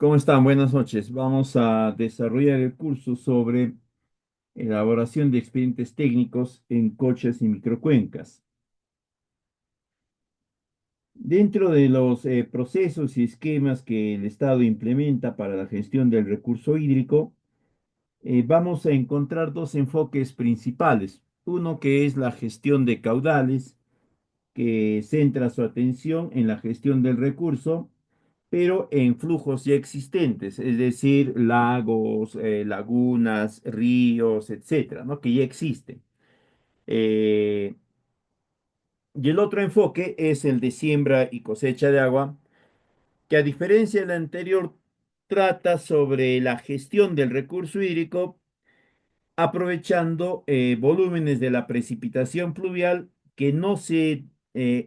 ¿Cómo están? Buenas noches. Vamos a desarrollar el curso sobre elaboración de expedientes técnicos en coches y microcuencas. Dentro de los procesos y esquemas que el Estado implementa para la gestión del recurso hídrico, vamos a encontrar dos enfoques principales. Uno que es la gestión de caudales, que centra su atención en la gestión del recurso pero en flujos ya existentes, es decir, lagos, lagunas, ríos, etcétera, ¿no? Que ya existen. Eh, y el otro enfoque es el de siembra y cosecha de agua, que a diferencia del anterior, trata sobre la gestión del recurso hídrico, aprovechando volúmenes de la precipitación pluvial que no se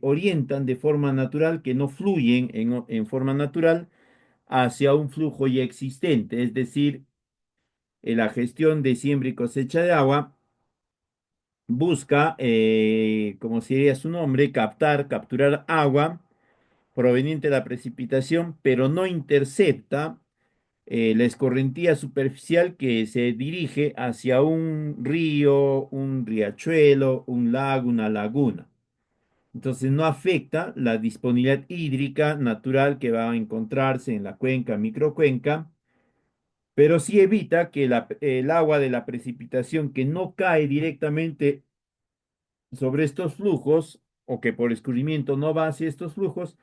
orientan de forma natural, que no fluyen en forma natural hacia un flujo ya existente, es decir, la gestión de siembra y cosecha de agua busca, como sería su nombre, capturar agua proveniente de la precipitación, pero no intercepta la escorrentía superficial que se dirige hacia un río, un riachuelo, un lago, una laguna. Entonces no afecta la disponibilidad hídrica natural que va a encontrarse en la cuenca, microcuenca, pero sí evita que el agua de la precipitación que no cae directamente sobre estos flujos o que por escurrimiento no va hacia estos flujos,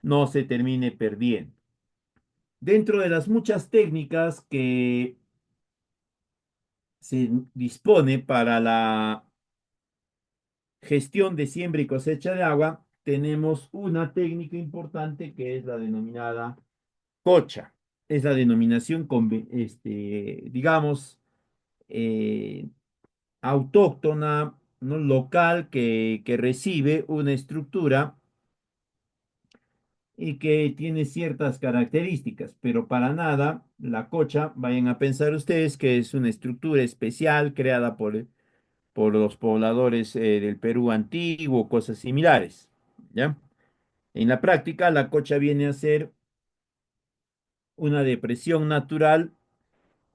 no se termine perdiendo. Dentro de las muchas técnicas que se dispone para la gestión de siembra y cosecha de agua, tenemos una técnica importante que es la denominada cocha. Es la denominación, digamos, eh, autóctona, ¿no? Local que recibe una estructura y que tiene ciertas características, pero para nada la cocha, vayan a pensar ustedes que es una estructura especial creada por los pobladores del Perú antiguo, cosas similares, ¿ya? En la práctica, la cocha viene a ser una depresión natural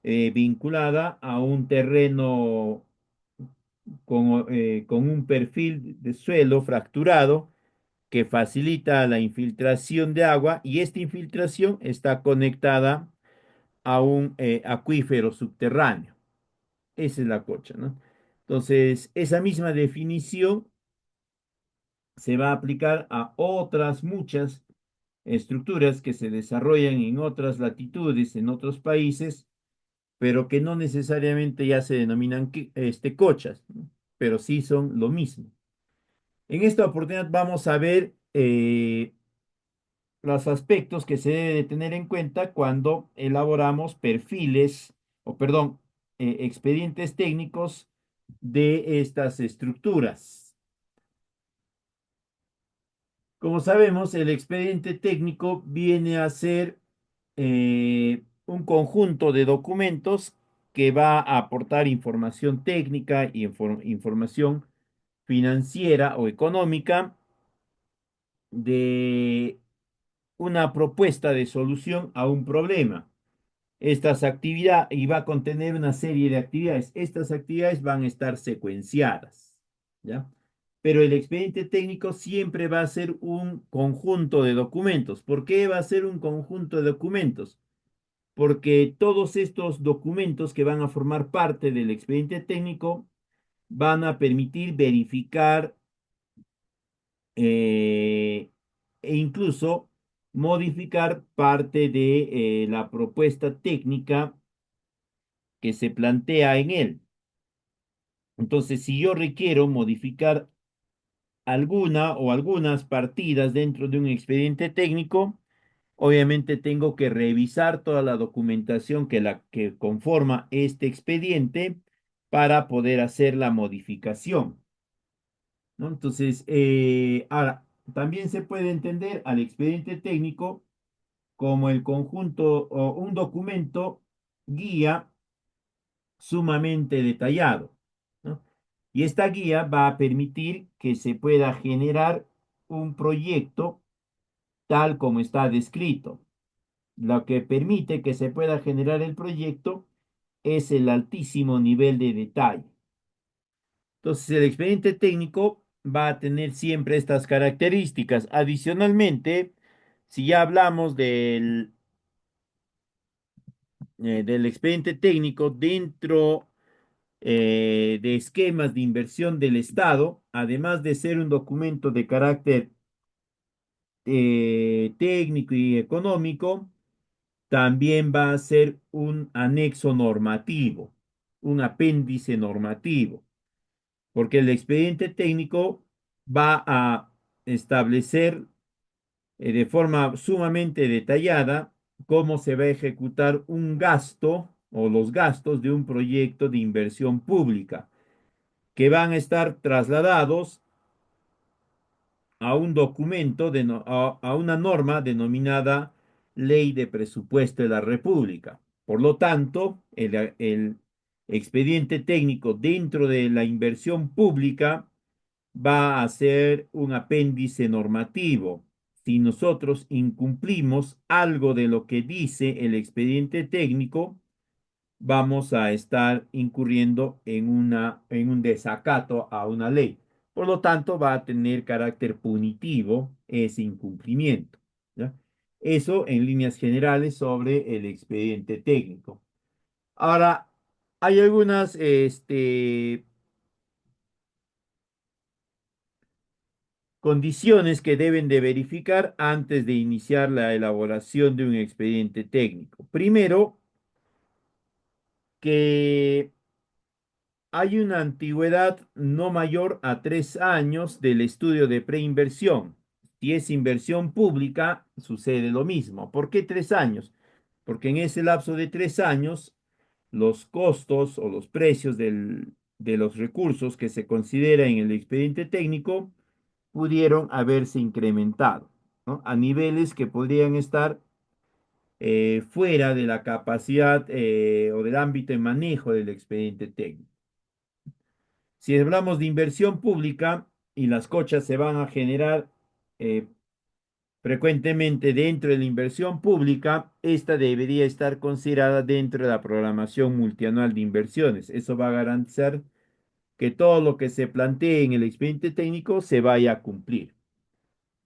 vinculada a un terreno con un perfil de suelo fracturado que facilita la infiltración de agua y esta infiltración está conectada a un acuífero subterráneo. Esa es la cocha, ¿no? Entonces, esa misma definición se va a aplicar a otras muchas estructuras que se desarrollan en otras latitudes, en otros países, pero que no necesariamente ya se denominan cochas, ¿no? Pero sí son lo mismo. En esta oportunidad vamos a ver los aspectos que se debe de tener en cuenta cuando elaboramos perfiles, o perdón, expedientes técnicos de estas estructuras. Como sabemos, el expediente técnico viene a ser un conjunto de documentos que va a aportar información técnica y información financiera o económica de una propuesta de solución a un problema. Estas actividades y va a contener una serie de actividades. Estas actividades van a estar secuenciadas, ¿ya? Pero el expediente técnico siempre va a ser un conjunto de documentos. ¿Por qué va a ser un conjunto de documentos? Porque todos estos documentos que van a formar parte del expediente técnico van a permitir verificar e incluso modificar parte de la propuesta técnica que se plantea en él. Entonces, si yo requiero modificar alguna o algunas partidas dentro de un expediente técnico, obviamente tengo que revisar toda la documentación que conforma este expediente para poder hacer la modificación, ¿no? Entonces, ahora, también se puede entender al expediente técnico como el conjunto o un documento guía sumamente detallado, ¿no? Y esta guía va a permitir que se pueda generar un proyecto tal como está descrito. Lo que permite que se pueda generar el proyecto es el altísimo nivel de detalle. Entonces, el expediente técnico va a tener siempre estas características. Adicionalmente, si ya hablamos del expediente técnico dentro de esquemas de inversión del Estado, además de ser un documento de carácter técnico y económico, también va a ser un anexo normativo, un apéndice normativo, porque el expediente técnico va a establecer de forma sumamente detallada cómo se va a ejecutar un gasto o los gastos de un proyecto de inversión pública, que van a estar trasladados a un documento, a una norma denominada Ley de Presupuesto de la República. Por lo tanto, el expediente técnico dentro de la inversión pública va a ser un apéndice normativo. Si nosotros incumplimos algo de lo que dice el expediente técnico, vamos a estar incurriendo en un desacato a una ley. Por lo tanto, va a tener carácter punitivo ese incumplimiento. ¿Ya? Eso en líneas generales sobre el expediente técnico. Ahora, hay algunas condiciones que deben de verificar antes de iniciar la elaboración de un expediente técnico. Primero, que hay una antigüedad no mayor a 3 años del estudio de preinversión. Si es inversión pública, sucede lo mismo. ¿Por qué 3 años? Porque en ese lapso de 3 años, los costos o los precios de los recursos que se considera en el expediente técnico pudieron haberse incrementado, ¿no? A niveles que podrían estar fuera de la capacidad o del ámbito de manejo del expediente técnico. Si hablamos de inversión pública y las cochas se van a generar eh, frecuentemente dentro de la inversión pública, esta debería estar considerada dentro de la programación multianual de inversiones. Eso va a garantizar que todo lo que se plantee en el expediente técnico se vaya a cumplir.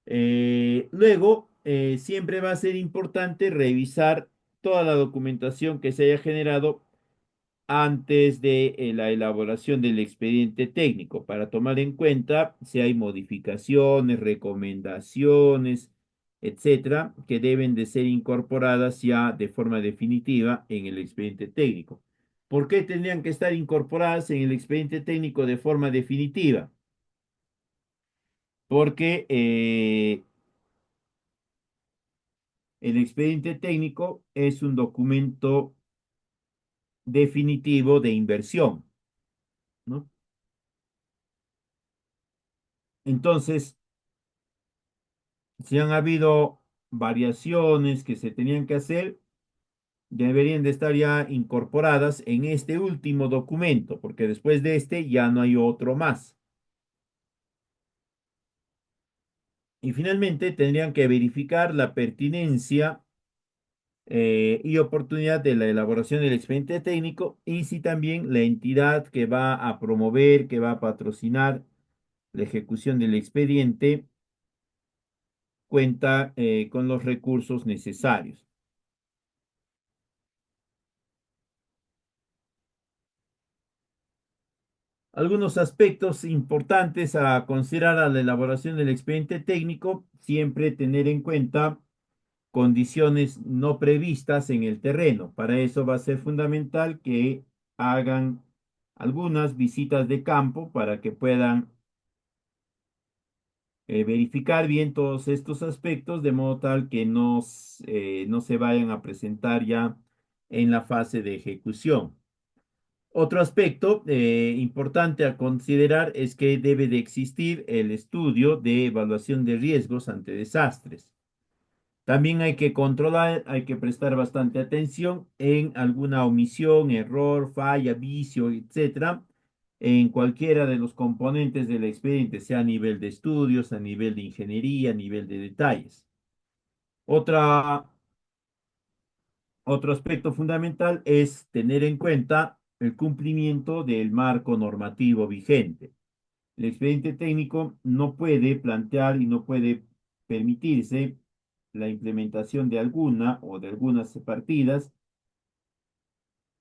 Luego, siempre va a ser importante revisar toda la documentación que se haya generado antes de la elaboración del expediente técnico para tomar en cuenta si hay modificaciones, recomendaciones, etcétera, que deben de ser incorporadas ya de forma definitiva en el expediente técnico. ¿Por qué tendrían que estar incorporadas en el expediente técnico de forma definitiva? Porque el expediente técnico es un documento definitivo de inversión, ¿no? Entonces, si han habido variaciones que se tenían que hacer, deberían de estar ya incorporadas en este último documento, porque después de este ya no hay otro más. Y finalmente tendrían que verificar la pertinencia y oportunidad de la elaboración del expediente técnico y si también la entidad que va a promover, que va a patrocinar la ejecución del expediente cuenta con los recursos necesarios. Algunos aspectos importantes a considerar a la elaboración del expediente técnico, siempre tener en cuenta condiciones no previstas en el terreno. Para eso va a ser fundamental que hagan algunas visitas de campo para que puedan verificar bien todos estos aspectos de modo tal que no se vayan a presentar ya en la fase de ejecución. Otro aspecto importante a considerar es que debe de existir el estudio de evaluación de riesgos ante desastres. También hay que controlar, hay que prestar bastante atención en alguna omisión, error, falla, vicio, etcétera, en cualquiera de los componentes del expediente, sea a nivel de estudios, a nivel de ingeniería, a nivel de detalles. Otra Otro aspecto fundamental es tener en cuenta el cumplimiento del marco normativo vigente. El expediente técnico no puede plantear y no puede permitirse la implementación de alguna o de algunas partidas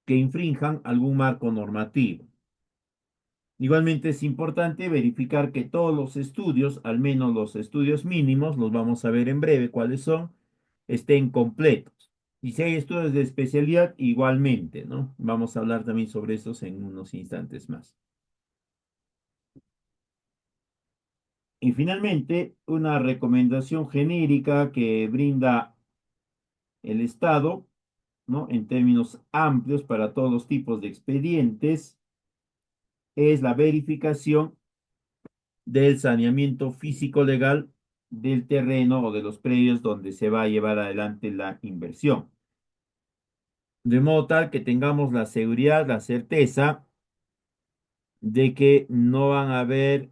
que infrinjan algún marco normativo. Igualmente es importante verificar que todos los estudios, al menos los estudios mínimos, los vamos a ver en breve cuáles son, estén completos. Y si hay estudios de especialidad, igualmente, ¿no? Vamos a hablar también sobre esos en unos instantes más. Y finalmente, una recomendación genérica que brinda el Estado, ¿no? En términos amplios para todos los tipos de expedientes, es la verificación del saneamiento físico legal del terreno o de los predios donde se va a llevar adelante la inversión. De modo tal que tengamos la seguridad, la certeza de que no van a haber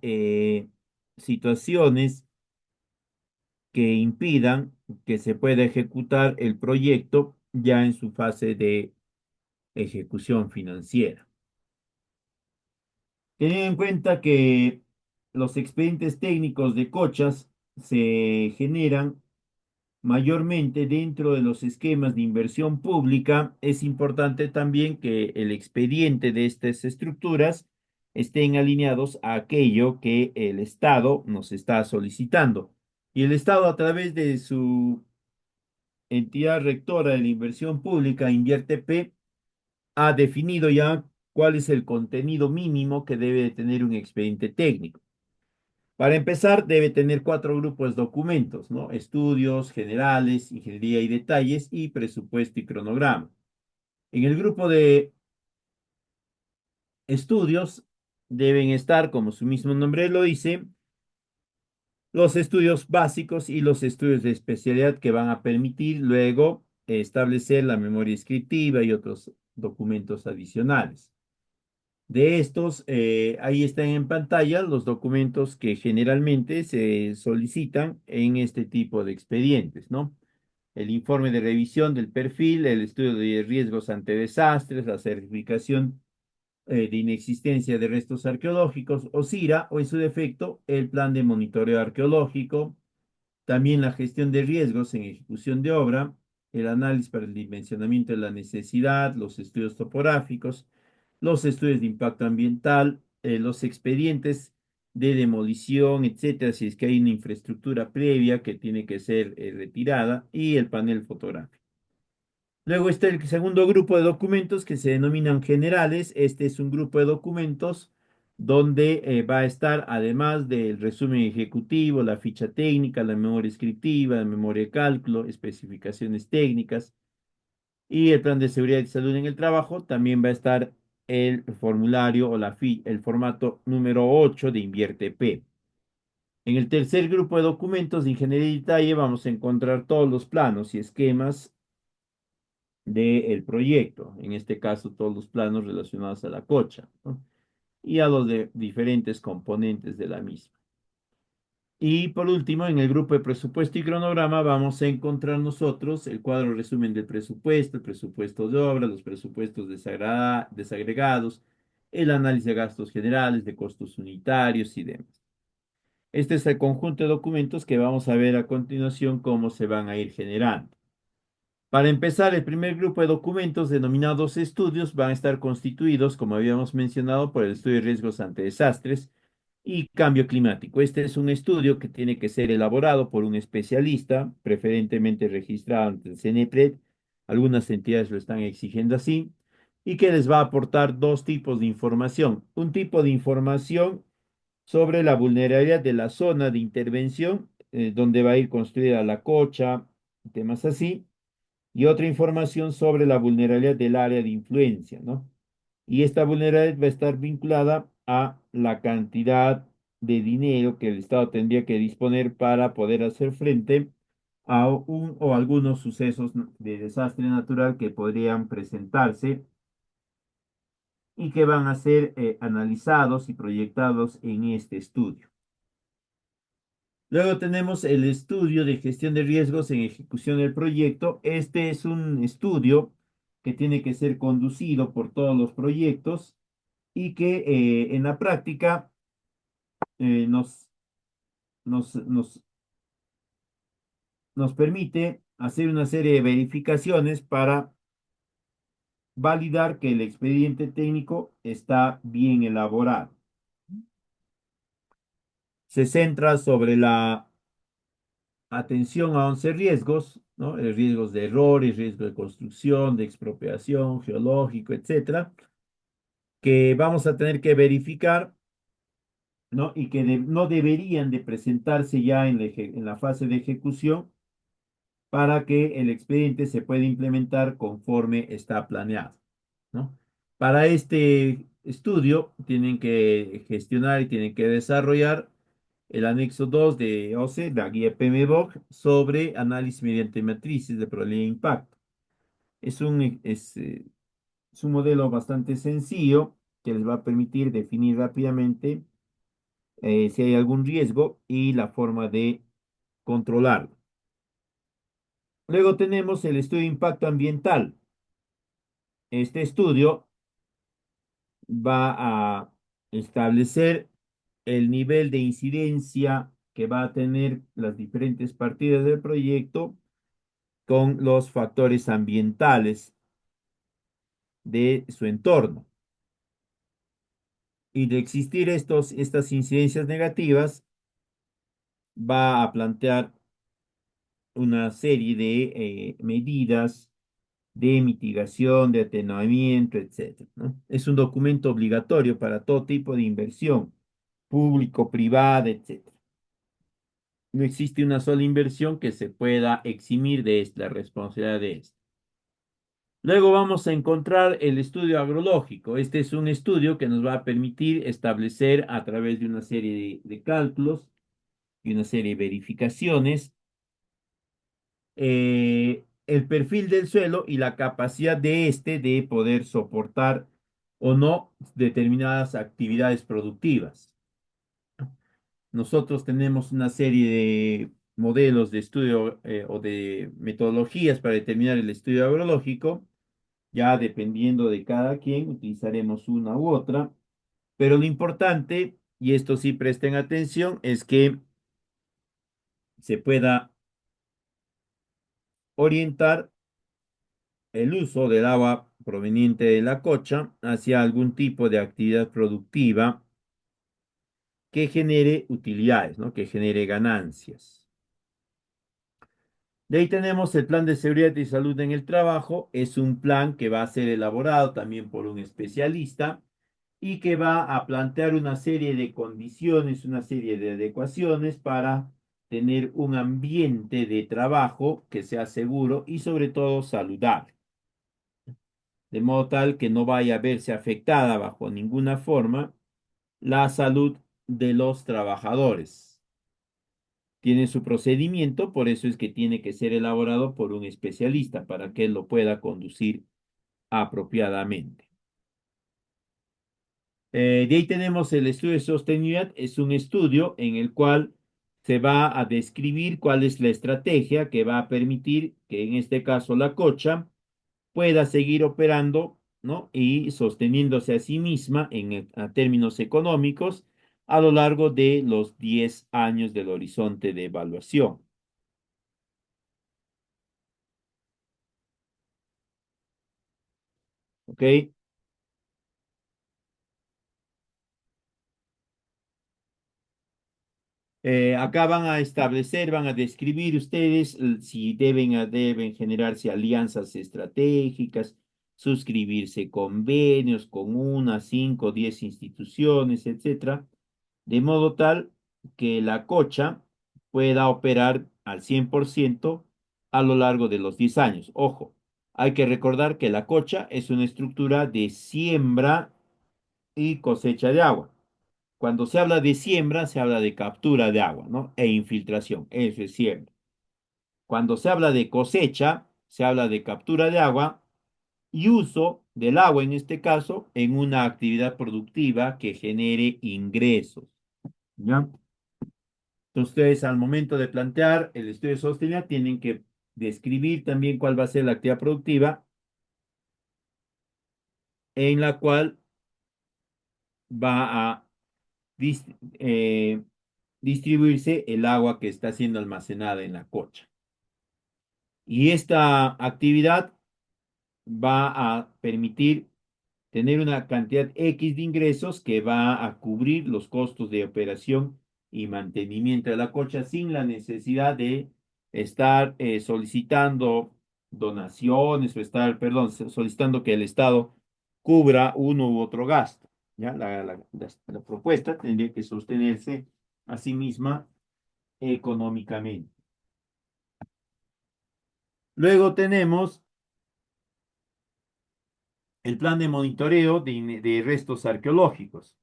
situaciones que impidan que se pueda ejecutar el proyecto ya en su fase de ejecución financiera. Teniendo en cuenta que los expedientes técnicos de cochas se generan mayormente dentro de los esquemas de inversión pública, es importante también que el expediente de estas estructuras estén alineados a aquello que el Estado nos está solicitando. Y el Estado, a través de su entidad rectora de la inversión pública, InvierteP, ha definido ya cuál es el contenido mínimo que debe de tener un expediente técnico. Para empezar, debe tener cuatro grupos de documentos, ¿no? Estudios generales, ingeniería y detalles, y presupuesto y cronograma. En el grupo de estudios deben estar, como su mismo nombre lo dice, los estudios básicos y los estudios de especialidad que van a permitir luego establecer la memoria descriptiva y otros documentos adicionales. De estos, ahí están en pantalla los documentos que generalmente se solicitan en este tipo de expedientes, ¿no? El informe de revisión del perfil, el estudio de riesgos ante desastres, la certificación de inexistencia de restos arqueológicos o CIRA, o en su defecto, el plan de monitoreo arqueológico, también la gestión de riesgos en ejecución de obra, el análisis para el dimensionamiento de la necesidad, los estudios topográficos, los estudios de impacto ambiental, los expedientes de demolición, etcétera, si es que hay una infraestructura previa que tiene que ser retirada, y el panel fotográfico. Luego está el segundo grupo de documentos que se denominan generales. Este es un grupo de documentos donde va a estar, además del resumen ejecutivo, la ficha técnica, la memoria descriptiva, la memoria de cálculo, especificaciones técnicas y el plan de seguridad y salud en el trabajo, también va a estar el formulario o el formato número 8 de InvierteP. En el tercer grupo de documentos de ingeniería y detalle vamos a encontrar todos los planos y esquemas del proyecto, en este caso todos los planos relacionados a la cocha, ¿no? Y a los de diferentes componentes de la misma. Y por último, en el grupo de presupuesto y cronograma vamos a encontrar nosotros el cuadro resumen del presupuesto, el presupuesto de obra, los presupuestos desagregados, el análisis de gastos generales, de costos unitarios y demás. Este es el conjunto de documentos que vamos a ver a continuación cómo se van a ir generando. Para empezar, el primer grupo de documentos denominados estudios van a estar constituidos, como habíamos mencionado, por el estudio de riesgos ante desastres y cambio climático. Este es un estudio que tiene que ser elaborado por un especialista, preferentemente registrado ante el CNEPRED. Algunas entidades lo están exigiendo así, y que les va a aportar dos tipos de información. Un tipo de información sobre la vulnerabilidad de la zona de intervención, donde va a ir construida la cocha, temas así, y otra información sobre la vulnerabilidad del área de influencia, ¿no? Y esta vulnerabilidad va a estar vinculada a la cantidad de dinero que el Estado tendría que disponer para poder hacer frente a un o algunos sucesos de desastre natural que podrían presentarse y que van a ser analizados y proyectados en este estudio. Luego tenemos el estudio de gestión de riesgos en ejecución del proyecto. Este es un estudio que tiene que ser conducido por todos los proyectos y que en la práctica eh, nos, nos, nos, nos permite hacer una serie de verificaciones para validar que el expediente técnico está bien elaborado. Se centra sobre la atención a 11 riesgos, ¿no? Riesgos de errores, riesgo de construcción, de expropiación, geológico, etcétera, que vamos a tener que verificar, ¿no? Y que no deberían de presentarse ya en la fase de ejecución para que el expediente se pueda implementar conforme está planeado, ¿no? Para este estudio tienen que gestionar y tienen que desarrollar el anexo 2 de OCE, la guía PMBOK, sobre análisis mediante matrices de probabilidad de impacto. Es un modelo bastante sencillo que les va a permitir definir rápidamente si hay algún riesgo y la forma de controlarlo. Luego tenemos el estudio de impacto ambiental. Este estudio va a establecer el nivel de incidencia que va a tener las diferentes partidas del proyecto con los factores ambientales de su entorno. Y de existir estas incidencias negativas, va a plantear una serie de medidas de mitigación, de atenuamiento, etcétera, ¿no? Es un documento obligatorio para todo tipo de inversión, público, privada, etcétera. No existe una sola inversión que se pueda eximir de la responsabilidad de esta. Luego vamos a encontrar el estudio agrológico. Este es un estudio que nos va a permitir establecer a través de una serie de cálculos y una serie de verificaciones el perfil del suelo y la capacidad de este de poder soportar o no determinadas actividades productivas. Nosotros tenemos una serie de modelos de estudio o de metodologías para determinar el estudio agrológico. Ya dependiendo de cada quien, utilizaremos una u otra. Pero lo importante, y esto sí presten atención, es que se pueda orientar el uso del agua proveniente de la cocha hacia algún tipo de actividad productiva que genere utilidades, ¿no? Que genere ganancias. De ahí tenemos el plan de seguridad y salud en el trabajo. Es un plan que va a ser elaborado también por un especialista y que va a plantear una serie de condiciones, una serie de adecuaciones para tener un ambiente de trabajo que sea seguro y sobre todo saludable, de modo tal que no vaya a verse afectada bajo ninguna forma la salud de los trabajadores. Tiene su procedimiento, por eso es que tiene que ser elaborado por un especialista para que él lo pueda conducir apropiadamente. De ahí tenemos el estudio de sostenibilidad. Es un estudio en el cual se va a describir cuál es la estrategia que va a permitir que en este caso la cocha pueda seguir operando, ¿no? Y sosteniéndose a sí misma a términos económicos a lo largo de los 10 años del horizonte de evaluación. ¿Ok? Acá van a establecer, van a describir ustedes si deben generarse alianzas estratégicas, suscribirse convenios con una, 5, 10 instituciones, etcétera, de modo tal que la cocha pueda operar al 100% a lo largo de los 10 años. Ojo, hay que recordar que la cocha es una estructura de siembra y cosecha de agua. Cuando se habla de siembra, se habla de captura de agua, ¿no? E infiltración, eso es siembra. Cuando se habla de cosecha, se habla de captura de agua y uso del agua, en este caso, en una actividad productiva que genere ingresos, ¿ya? Entonces, ustedes al momento de plantear el estudio de sostenibilidad tienen que describir también cuál va a ser la actividad productiva en la cual va a dis- eh, distribuirse el agua que está siendo almacenada en la cocha. Y esta actividad va a permitir tener una cantidad X de ingresos que va a cubrir los costos de operación y mantenimiento de la cocha sin la necesidad de estar solicitando donaciones o estar, perdón, solicitando que el Estado cubra uno u otro gasto. ¿Ya? La propuesta tendría que sostenerse a sí misma económicamente. Luego tenemos el plan de monitoreo de restos arqueológicos.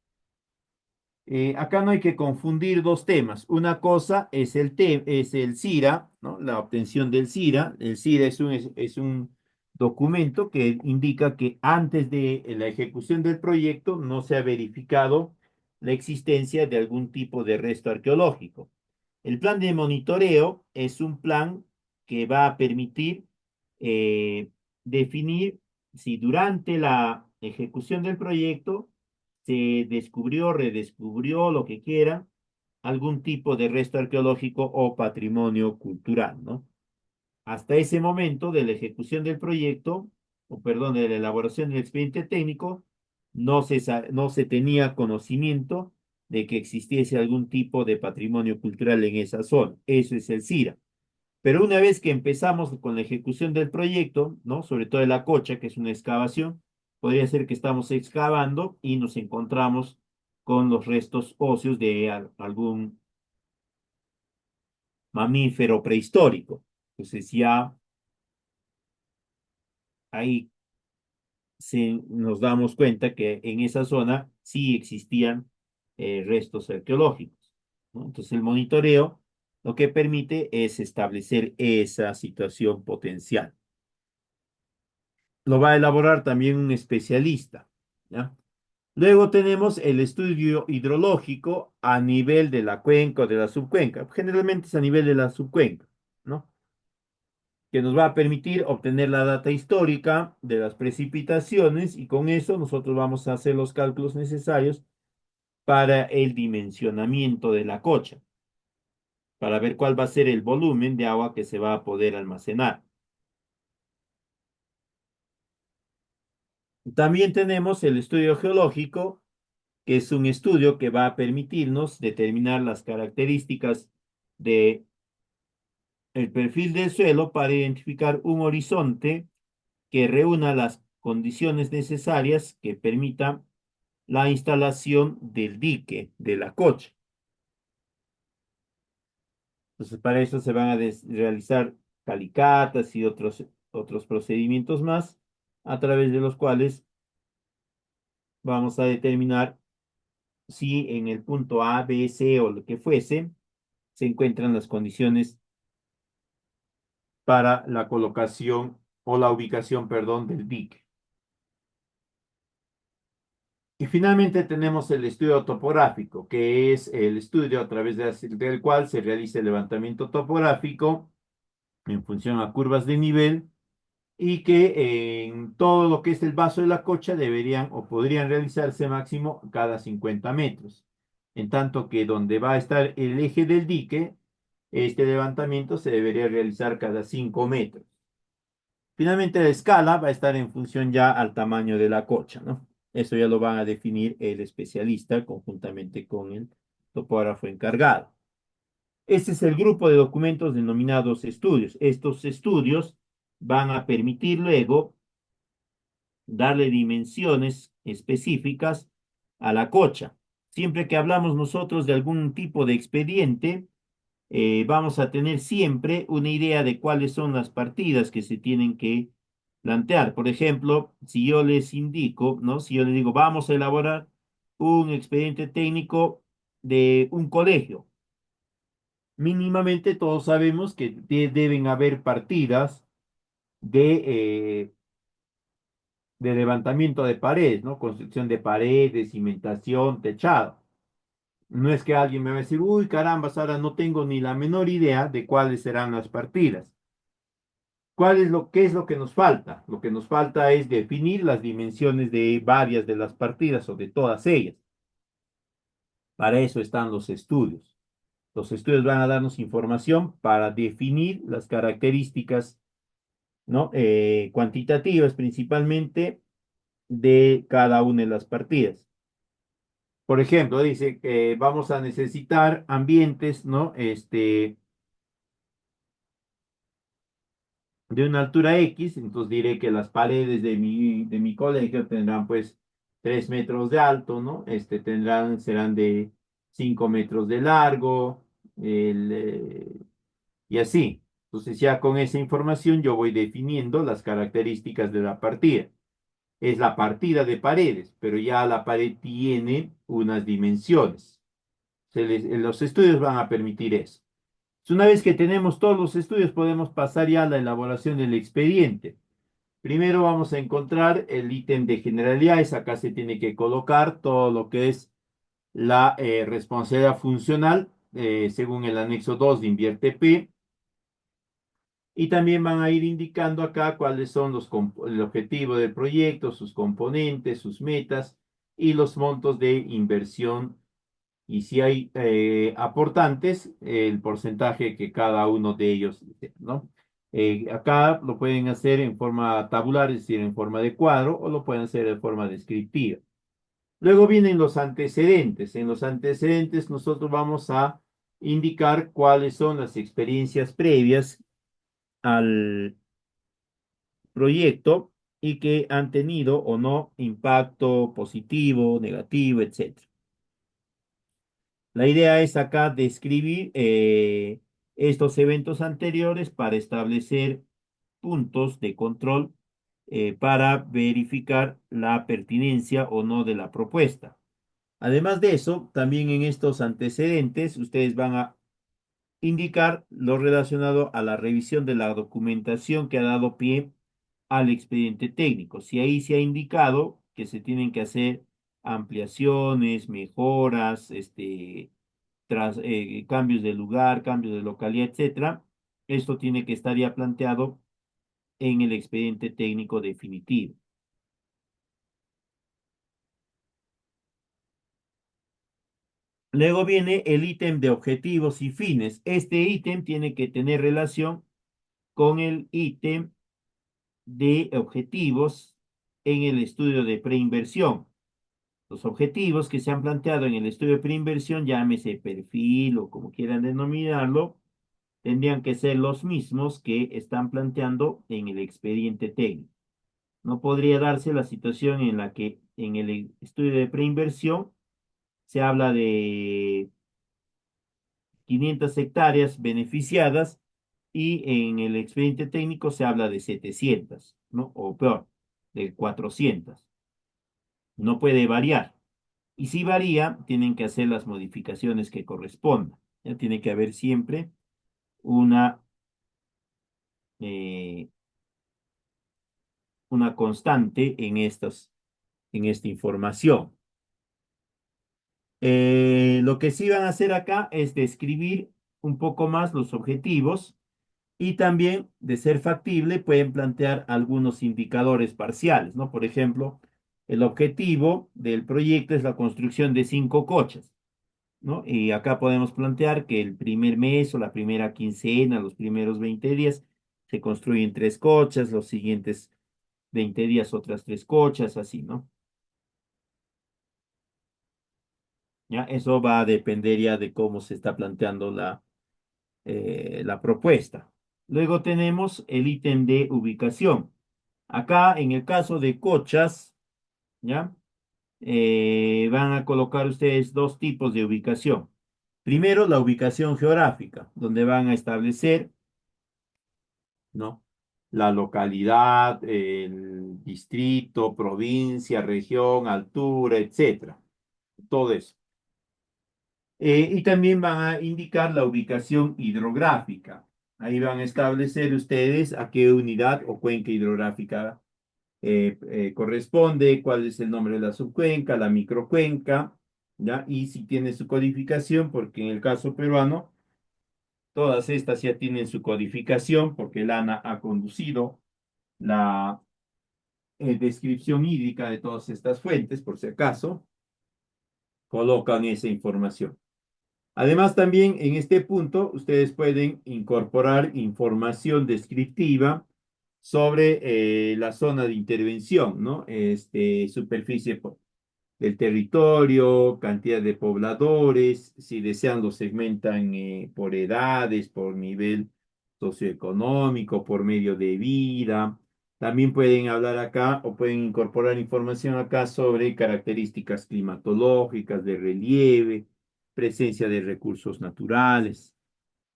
Acá no hay que confundir dos temas. Una cosa es es el CIRA, ¿no? La obtención del CIRA. El CIRA es un documento que indica que antes de la ejecución del proyecto no se ha verificado la existencia de algún tipo de resto arqueológico. El plan de monitoreo es un plan que va a permitir eh, definir si durante la ejecución del proyecto se descubrió, redescubrió, lo que quiera, algún tipo de resto arqueológico o patrimonio cultural, ¿no? Hasta ese momento de la ejecución del proyecto, o perdón, de la elaboración del expediente técnico, no se tenía conocimiento de que existiese algún tipo de patrimonio cultural en esa zona. Eso es el CIRA. Pero una vez que empezamos con la ejecución del proyecto, ¿no? Sobre todo de la cocha, que es una excavación, podría ser que estamos excavando y nos encontramos con los restos óseos de algún mamífero prehistórico. Entonces ya ahí nos damos cuenta que en esa zona sí existían restos arqueológicos, ¿no? Entonces el monitoreo lo que permite es establecer esa situación potencial. Lo va a elaborar también un especialista, ¿ya? Luego tenemos el estudio hidrológico a nivel de la cuenca o de la subcuenca. Generalmente es a nivel de la subcuenca, ¿no? Que nos va a permitir obtener la data histórica de las precipitaciones y con eso nosotros vamos a hacer los cálculos necesarios para el dimensionamiento de la cocha, para ver cuál va a ser el volumen de agua que se va a poder almacenar. También tenemos el estudio geológico, que es un estudio que va a permitirnos determinar las características de el perfil del suelo para identificar un horizonte que reúna las condiciones necesarias que permitan la instalación del dique de la cocha. Entonces, para eso se van a realizar calicatas y otros procedimientos más, a través de los cuales vamos a determinar si en el punto A, B, C o lo que fuese, se encuentran las condiciones para la colocación o la ubicación, perdón, del dique. Y finalmente tenemos el estudio topográfico, que es el estudio a través del cual se realiza el levantamiento topográfico en función a curvas de nivel y que en todo lo que es el vaso de la cocha deberían o podrían realizarse máximo cada 50 metros. En tanto que donde va a estar el eje del dique, este levantamiento se debería realizar cada 5 metros. Finalmente, la escala va a estar en función ya al tamaño de la cocha, ¿no? Eso ya lo van a definir el especialista conjuntamente con el topógrafo encargado. Este es el grupo de documentos denominados estudios. Estos estudios van a permitir luego darle dimensiones específicas a la cocha. Siempre que hablamos nosotros de algún tipo de expediente, vamos a tener siempre una idea de cuáles son las partidas que se tienen que plantear. Por ejemplo, si yo les indico, ¿no? Si yo les digo, vamos a elaborar un expediente técnico de un colegio, mínimamente todos sabemos que deben haber partidas de, de levantamiento de paredes, ¿no? Construcción de paredes, cimentación, techado. No es que alguien me va a decir, uy, caramba, ahora no tengo ni la menor idea de cuáles serán las partidas. ¿Qué es lo que nos falta? Lo que nos falta es definir las dimensiones de varias de las partidas o de todas ellas. Para eso están los estudios. Los estudios van a darnos información para definir las características, ¿no? Cuantitativas principalmente de cada una de las partidas. Por ejemplo, dice que vamos a necesitar ambientes, ¿no? De una altura X, entonces diré que las paredes de mi colegio tendrán pues 3 metros de alto, ¿no? Serán de 5 metros de largo, el, eh, y así. Entonces ya con esa información yo voy definiendo las características de la partida. Es la partida de paredes, pero ya la pared tiene unas dimensiones. Los estudios van a permitir eso. Una vez que tenemos todos los estudios, podemos pasar ya a la elaboración del expediente. Primero vamos a encontrar el ítem de generalidades. Acá se tiene que colocar todo lo que es la responsabilidad funcional, según el anexo 2 de Invierte P. Y también van a ir indicando acá cuáles son el objetivo del proyecto, sus componentes, sus metas y los montos de inversión. Y si hay aportantes, el porcentaje que cada uno de ellos, ¿no? Acá lo pueden hacer en forma tabular, es decir, en forma de cuadro, o lo pueden hacer de forma descriptiva. Luego vienen los antecedentes. En los antecedentes nosotros vamos a indicar cuáles son las experiencias previas al proyecto y que han tenido o no impacto positivo, negativo, etcétera. La idea es acá describir estos eventos anteriores para establecer puntos de control para verificar la pertinencia o no de la propuesta. Además de eso, también en estos antecedentes, ustedes van a indicar lo relacionado a la revisión de la documentación que ha dado pie al expediente técnico. Si ahí se ha indicado que se tienen que hacer ampliaciones, mejoras, cambios de lugar, cambios de localidad, etcétera, esto tiene que estar ya planteado en el expediente técnico definitivo. Luego viene el ítem de objetivos y fines. Este ítem tiene que tener relación con el ítem de objetivos en el estudio de preinversión. Los objetivos que se han planteado en el estudio de preinversión, llámese perfil o como quieran denominarlo, tendrían que ser los mismos que están planteando en el expediente técnico. No podría darse la situación en la que en el estudio de preinversión se habla de 500 hectáreas beneficiadas y en el expediente técnico se habla de 700, ¿no? O peor, de 400. No puede variar. Y si varía, tienen que hacer las modificaciones que correspondan. Ya tiene que haber siempre una, eh, una constante en esta información. Lo que sí van a hacer acá es describir un poco más los objetivos y también, de ser factible, pueden plantear algunos indicadores parciales, ¿no? Por ejemplo, el objetivo del proyecto es la construcción de 5 cochas, ¿no? Y acá podemos plantear que el primer mes o la primera quincena, los primeros 20 días, se construyen 3 cochas, los siguientes 20 días otras 3 cochas, así, ¿no? Ya, eso va a depender ya de cómo se está planteando la propuesta. Luego tenemos el ítem de ubicación. Acá, en el caso de cochas, ¿ya? Van a colocar ustedes dos tipos de ubicación. Primero, la ubicación geográfica, donde van a establecer, ¿no? La localidad, el distrito, provincia, región, altura, etcétera. Todo eso. Y también van a indicar la ubicación hidrográfica. Ahí van a establecer ustedes a qué unidad o cuenca hidrográfica corresponde, cuál es el nombre de la subcuenca, la microcuenca, ¿ya? Y si tiene su codificación, porque en el caso peruano, todas estas ya tienen su codificación, porque el ANA ha conducido la descripción hídrica de todas estas fuentes, por si acaso, colocan esa información. Además, también en este punto, ustedes pueden incorporar información descriptiva sobre la zona de intervención, ¿no? Superficie del territorio, cantidad de pobladores, si desean lo segmentan por edades, por nivel socioeconómico, por medio de vida. También pueden hablar acá o pueden incorporar información acá sobre características climatológicas, de relieve, presencia de recursos naturales.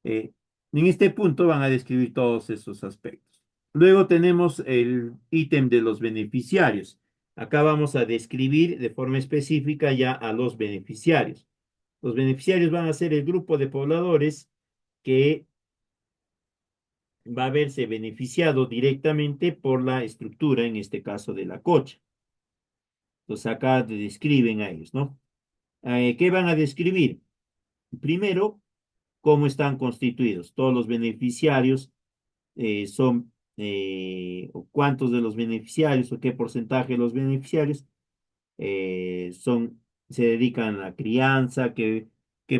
Eh, en este punto van a describir todos esos aspectos. Luego tenemos el ítem de los beneficiarios. Acá vamos a describir de forma específica ya a los beneficiarios. Los beneficiarios van a ser el grupo de pobladores que va a verse beneficiado directamente por la estructura, en este caso de la cocha. Entonces acá describen a ellos, ¿no? ¿Qué van a describir? Primero, cómo están constituidos. Todos los beneficiarios son, o cuántos de los beneficiarios o qué porcentaje de los beneficiarios se dedican a la crianza, qué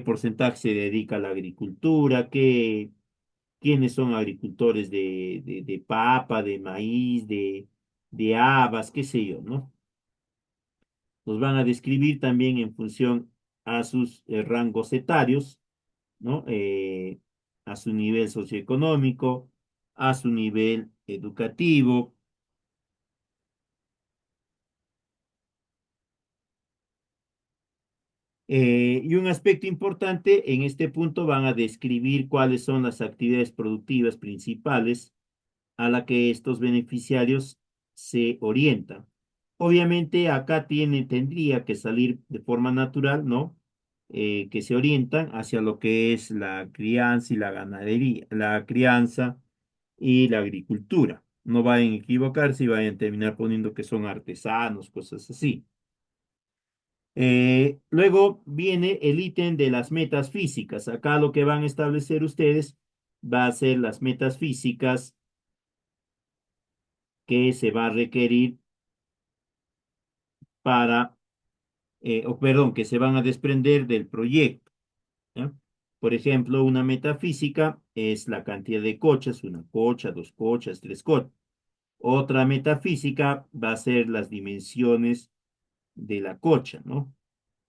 porcentaje se dedica a la agricultura, quiénes son agricultores de papa, de maíz, de habas, qué sé yo, ¿no? Los van a describir también en función a sus rangos etarios, ¿no? A su nivel socioeconómico, a su nivel educativo. Y un aspecto importante en este punto van a describir cuáles son las actividades productivas principales a la que estos beneficiarios se orientan. Obviamente acá tendría que salir de forma natural, ¿no? Que se orientan hacia lo que es la crianza y la ganadería, la crianza y la agricultura. No vayan a equivocarse y vayan a terminar poniendo que son artesanos, cosas así. Luego viene el ítem de las metas físicas. Acá lo que van a establecer ustedes va a ser las metas físicas que se va a requerir para, o perdón, que se van a desprender del proyecto, ¿ya? Por ejemplo, una meta física es la cantidad de cochas, una cocha, dos cochas, tres cochas. Otra meta física va a ser las dimensiones de la cocha, ¿no?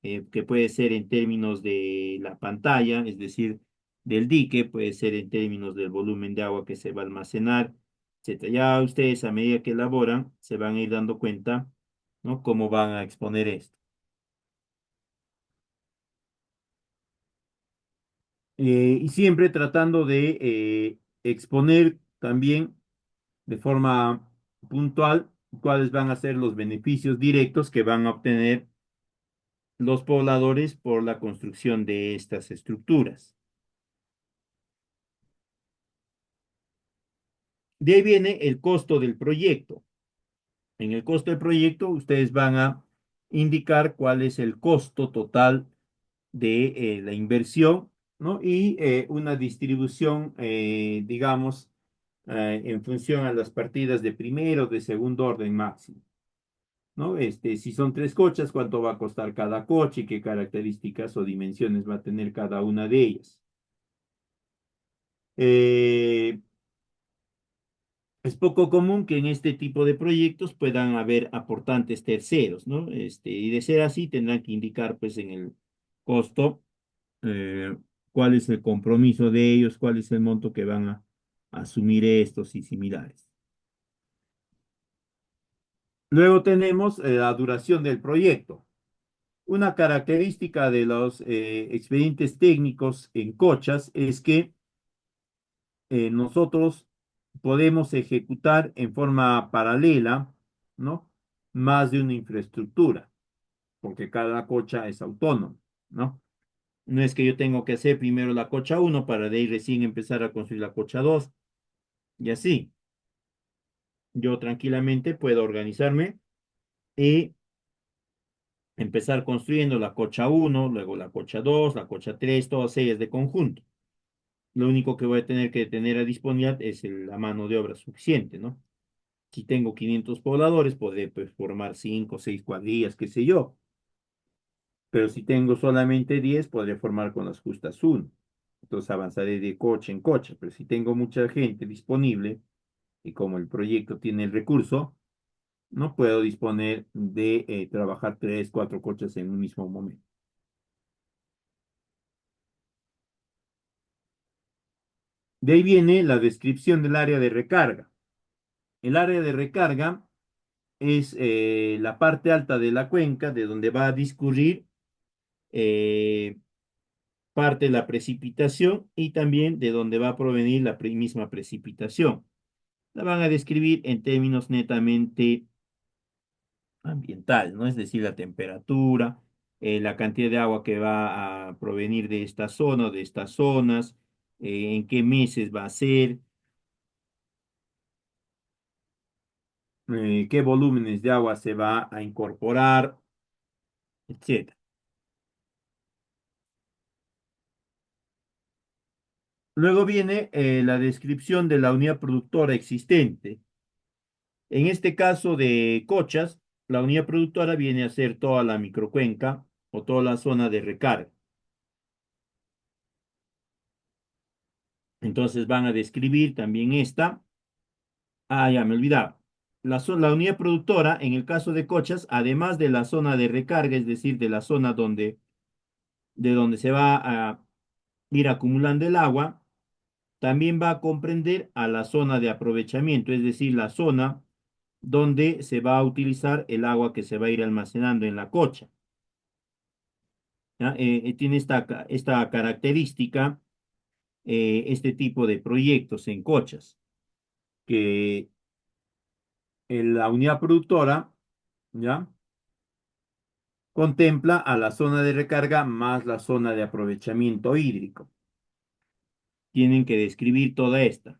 Que puede ser en términos de la pantalla, es decir, del dique, puede ser en términos del volumen de agua que se va a almacenar, etcétera. Ya ustedes a medida que elaboran se van a ir dando cuenta, ¿no? Cómo van a exponer esto. Y siempre tratando de exponer también de forma puntual cuáles van a ser los beneficios directos que van a obtener los pobladores por la construcción de estas estructuras. De ahí viene el costo del proyecto. En el costo del proyecto, ustedes van a indicar cuál es el costo total de la inversión, ¿no? Y una distribución, digamos, en función a las partidas de primero, de segundo orden máximo, ¿no? Si son tres coches, cuánto va a costar cada coche y qué características o dimensiones va a tener cada una de ellas. Eh, Es poco común que en este tipo de proyectos puedan haber aportantes terceros, ¿no? Y de ser así, tendrán que indicar, pues, en el costo, eh, cuál es el compromiso de ellos, cuál es el monto que van a asumir estos y similares. Luego tenemos la duración del proyecto. Una característica de los expedientes técnicos en cochas es que nosotros podemos ejecutar en forma paralela, ¿no? Más de una infraestructura, porque cada cocha es autónoma, ¿no? No es que yo tengo que hacer primero la cocha uno para de ahí recién empezar a construir la cocha 2 y así. Yo tranquilamente puedo organizarme y empezar construyendo la cocha uno, luego la cocha 2, la cocha 3, todas ellas de conjunto. Lo único que voy a tener que tener a disponibilidad es la mano de obra suficiente, ¿no? Si tengo 500 pobladores, podré pues, formar 5 o 6 cuadrillas, qué sé yo. Pero si tengo solamente 10, podré formar con las justas uno. Entonces avanzaré de coche en coche. Pero si tengo mucha gente disponible y como el proyecto tiene el recurso, no puedo disponer de trabajar 3, 4 coches en un mismo momento. De ahí viene la descripción del área de recarga. El área de recarga es la parte alta de la cuenca de donde va a discurrir eh, parte de la precipitación y también de donde va a provenir la misma precipitación. La van a describir en términos netamente ambiental, ¿no? Es decir, la temperatura, la cantidad de agua que va a provenir de esta zona o de estas zonas, en qué meses va a ser, qué volúmenes de agua se va a incorporar, etcétera. Luego viene la descripción de la unidad productora existente. En este caso de Cochas, la unidad productora viene a ser toda la microcuenca o toda la zona de recarga. Entonces van a describir también esta. Ah, ya me olvidaba. La unidad productora, en el caso de Cochas, además de la zona de recarga, es decir, de la zona de donde se va a ir acumulando el agua, también va a comprender a la zona de aprovechamiento, es decir, la zona donde se va a utilizar el agua que se va a ir almacenando en la cocha. ¿Ya? Tiene esta característica, este tipo de proyectos en cochas, que la unidad productora, ¿ya? Contempla a la zona de recarga más la zona de aprovechamiento hídrico. Tienen que describir toda esta.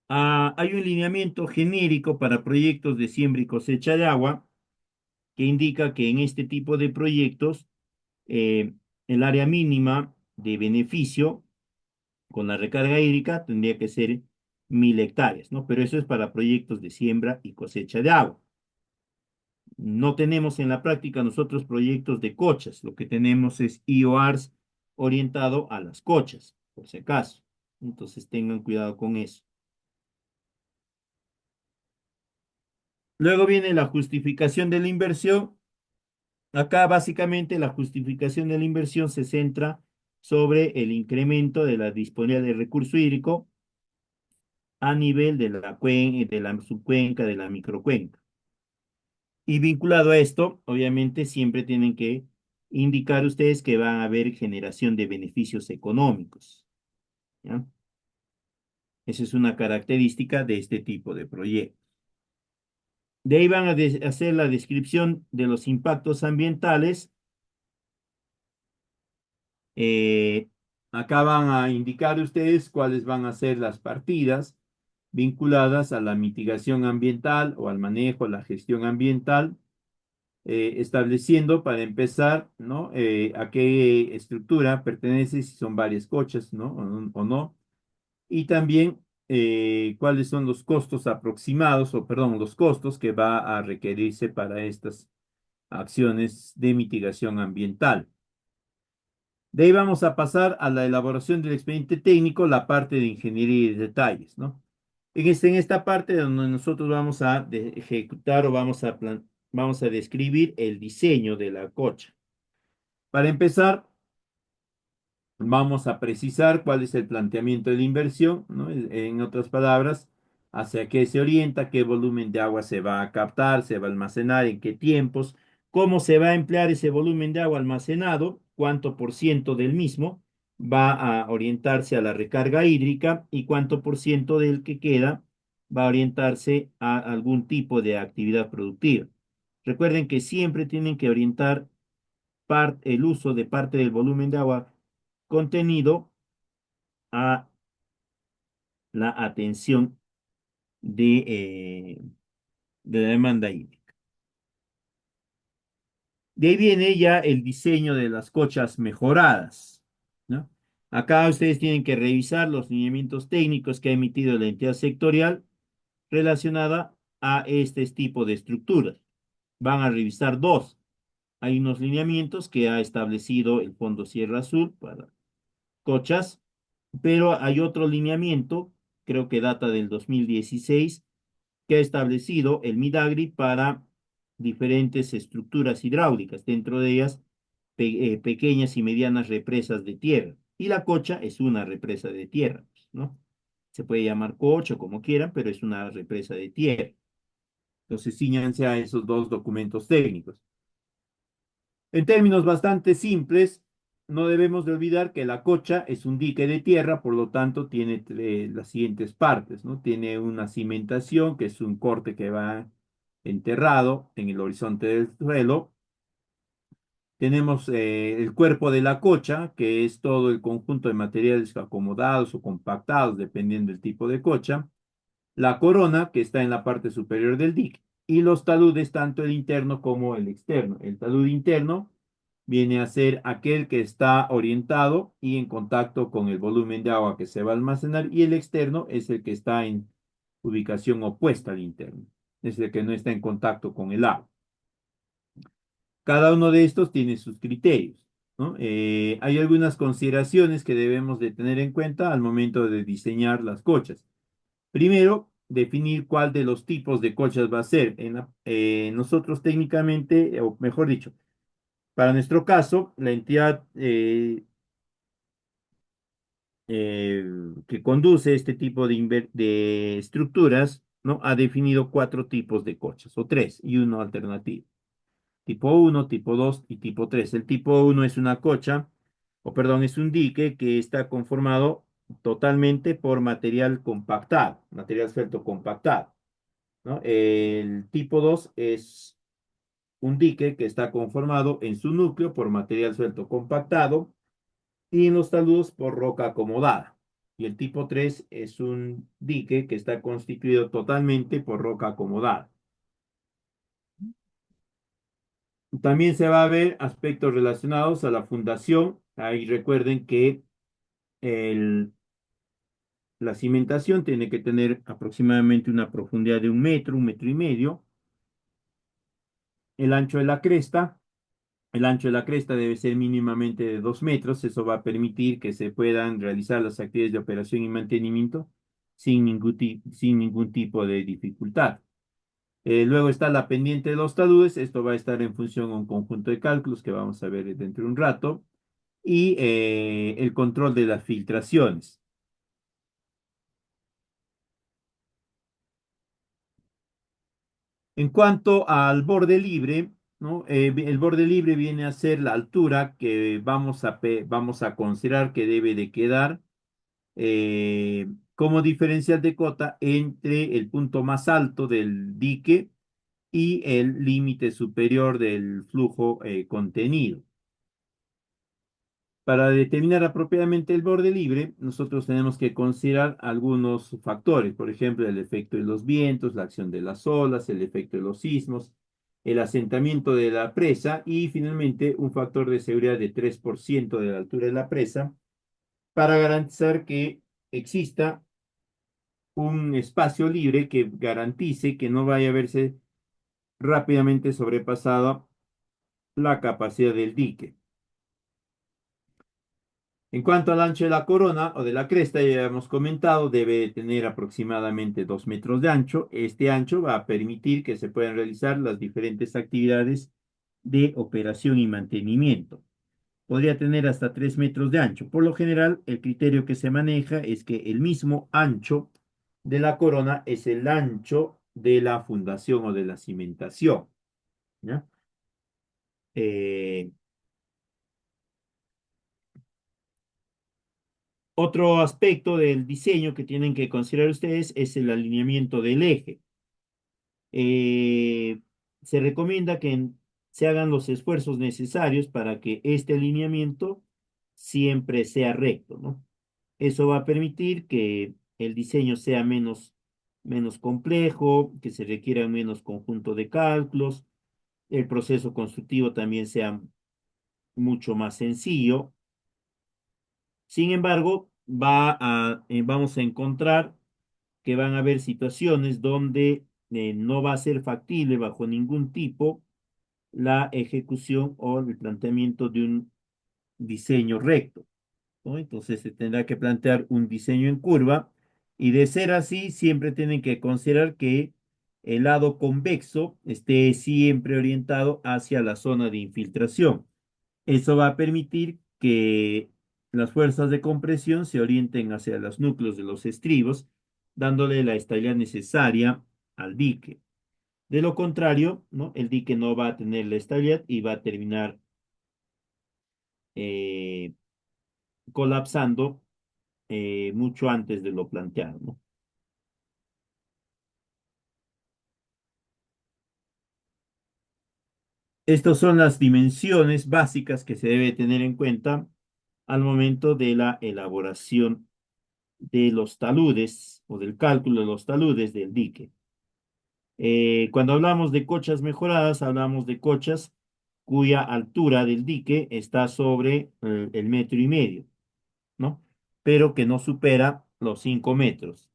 Hay un lineamiento genérico para proyectos de siembra y cosecha de agua que indica que en este tipo de proyectos eh, el área mínima de beneficio con la recarga hídrica tendría que ser 1000 hectáreas, ¿no? Pero eso es para proyectos de siembra y cosecha de agua. No tenemos en la práctica nosotros proyectos de cochas, lo que tenemos es IOARs orientado a las cochas, por si acaso. Entonces tengan cuidado con eso. Luego viene la justificación de la inversión. Acá básicamente la justificación de la inversión se centra sobre el incremento de la disponibilidad de recurso hídrico a nivel de la cuenca, de la subcuenca, de la microcuenca. Y vinculado a esto, obviamente siempre tienen que indicar ustedes que va a haber generación de beneficios económicos, ¿ya? Esa es una característica de este tipo de proyectos. De ahí van a hacer la descripción de los impactos ambientales. Eh, Acá van a indicar ustedes cuáles van a ser las partidas vinculadas a la mitigación ambiental o al manejo, la gestión ambiental, estableciendo para empezar, ¿no? A qué estructura pertenece, si son varias cochas, ¿no? O no. Y también cuáles son los costos aproximados, o perdón, los costos que va a requerirse para estas acciones de mitigación ambiental. De ahí vamos a pasar a la elaboración del expediente técnico, la parte de ingeniería y detalles, ¿no? En esta parte donde nosotros vamos a ejecutar o vamos a describir el diseño de la cocha. Para empezar, vamos a precisar cuál es el planteamiento de la inversión, ¿no? En otras palabras, hacia qué se orienta, qué volumen de agua se va a captar, se va a almacenar, en qué tiempos, cómo se va a emplear ese volumen de agua almacenado, cuánto por ciento del mismo va a orientarse a la recarga hídrica y cuánto por ciento del que queda va a orientarse a algún tipo de actividad productiva. Recuerden que siempre tienen que orientar el uso de parte del volumen de agua contenido a la atención de, de la demanda hídrica. De ahí viene ya el diseño de las cochas mejoradas, ¿no? Acá ustedes tienen que revisar los lineamientos técnicos que ha emitido la entidad sectorial relacionada a este tipo de estructuras. Van a revisar dos. Hay unos lineamientos que ha establecido el Fondo Sierra Azul para cochas, pero hay otro lineamiento, creo que data del 2016, que ha establecido el Midagri para diferentes estructuras hidráulicas, dentro de ellas pequeñas y medianas represas de tierra. Y la cocha es una represa de tierra, pues, ¿no? Se puede llamar cocha o como quieran, pero es una represa de tierra. Entonces, ciñanse a esos dos documentos técnicos. En términos bastante simples, no debemos de olvidar que la cocha es un dique de tierra, por lo tanto tiene las siguientes partes, ¿no? Tiene una cimentación, que es un corte que va enterrado en el horizonte del suelo. Tenemos el cuerpo de la cocha, que es todo el conjunto de materiales acomodados o compactados, dependiendo del tipo de cocha. La corona, que está en la parte superior del dique, y los taludes, tanto el interno como el externo. El talud interno viene a ser aquel que está orientado y en contacto con el volumen de agua que se va a almacenar, y el externo es el que está en ubicación opuesta al interno, es el que no está en contacto con el agua. Cada uno de estos tiene sus criterios, ¿no? Hay algunas consideraciones que debemos de tener en cuenta al momento de diseñar las cochas. Primero, definir cuál de los tipos de cochas va a ser. Nosotros técnicamente, o mejor dicho, para nuestro caso, la entidad eh, que conduce este tipo de estructuras, ¿no? Ha definido cuatro tipos de cochas, o tres, y uno alternativo. Tipo uno, tipo 2 y tipo 3. El tipo uno es una cocha, o perdón, es un dique que está conformado totalmente por material compactado, material suelto compactado, ¿no? El tipo 2 es un dique que está conformado en su núcleo por material suelto compactado y en los taludes por roca acomodada. Y el tipo 3 es un dique que está constituido totalmente por roca acomodada. También se va a ver aspectos relacionados a la fundación. Ahí recuerden que el- la cimentación tiene que tener aproximadamente una profundidad de un metro y medio. El ancho de la cresta. El ancho de la cresta debe ser mínimamente de 2 metros. Eso va a permitir que se puedan realizar las actividades de operación y mantenimiento sin ningún tipo de dificultad. Luego está la pendiente de los taludes. Esto va a estar en función a un conjunto de cálculos que vamos a ver dentro de un rato. Y el control de las filtraciones. En cuanto al borde libre, ¿no? El borde libre viene a ser la altura que vamos a considerar que debe de quedar como diferencial de cota entre el punto más alto del dique y el límite superior del flujo contenido. Para determinar apropiadamente el borde libre, nosotros tenemos que considerar algunos factores, por ejemplo, el efecto de los vientos, la acción de las olas, el efecto de los sismos, el asentamiento de la presa y finalmente un factor de seguridad de 3% de la altura de la presa para garantizar que exista un espacio libre que garantice que no vaya a verse rápidamente sobrepasada la capacidad del dique. En cuanto al ancho de la corona o de la cresta, ya hemos comentado, debe tener aproximadamente 2 metros de ancho. Este ancho va a permitir que se puedan realizar las diferentes actividades de operación y mantenimiento. Podría tener hasta 3 metros de ancho. Por lo general, el criterio que se maneja es que el mismo ancho de la corona es el ancho de la fundación o de la cimentación, ¿ya? Eh, Otro aspecto del diseño que tienen que considerar ustedes es el alineamiento del eje. Eh, Se recomienda que se hagan los esfuerzos necesarios para que este alineamiento siempre sea recto, ¿no? Eso va a permitir que el diseño sea menos complejo, que se requiera menos conjunto de cálculos el proceso constructivo también sea mucho más sencillo. Sin embargo, vamos a encontrar que van a haber situaciones donde no va a ser factible bajo ningún tipo la ejecución o el planteamiento de un diseño recto, ¿no? Entonces se tendrá que plantear un diseño en curva y de ser así, siempre tienen que considerar que el lado convexo esté siempre orientado hacia la zona de infiltración. Eso va a permitir que las fuerzas de compresión se orienten hacia los núcleos de los estribos, dándole la estabilidad necesaria al dique. De lo contrario, ¿no? El dique no va a tener la estabilidad y va a terminar eh, colapsando mucho antes de lo planteado, ¿no? Estas son las dimensiones básicas que se debe tener en cuenta al momento de la elaboración de los taludes o del cálculo de los taludes del dique. Cuando hablamos de cochas mejoradas, hablamos de cochas cuya altura del dique está sobre el metro y medio, ¿no? Pero que no supera los 5 metros.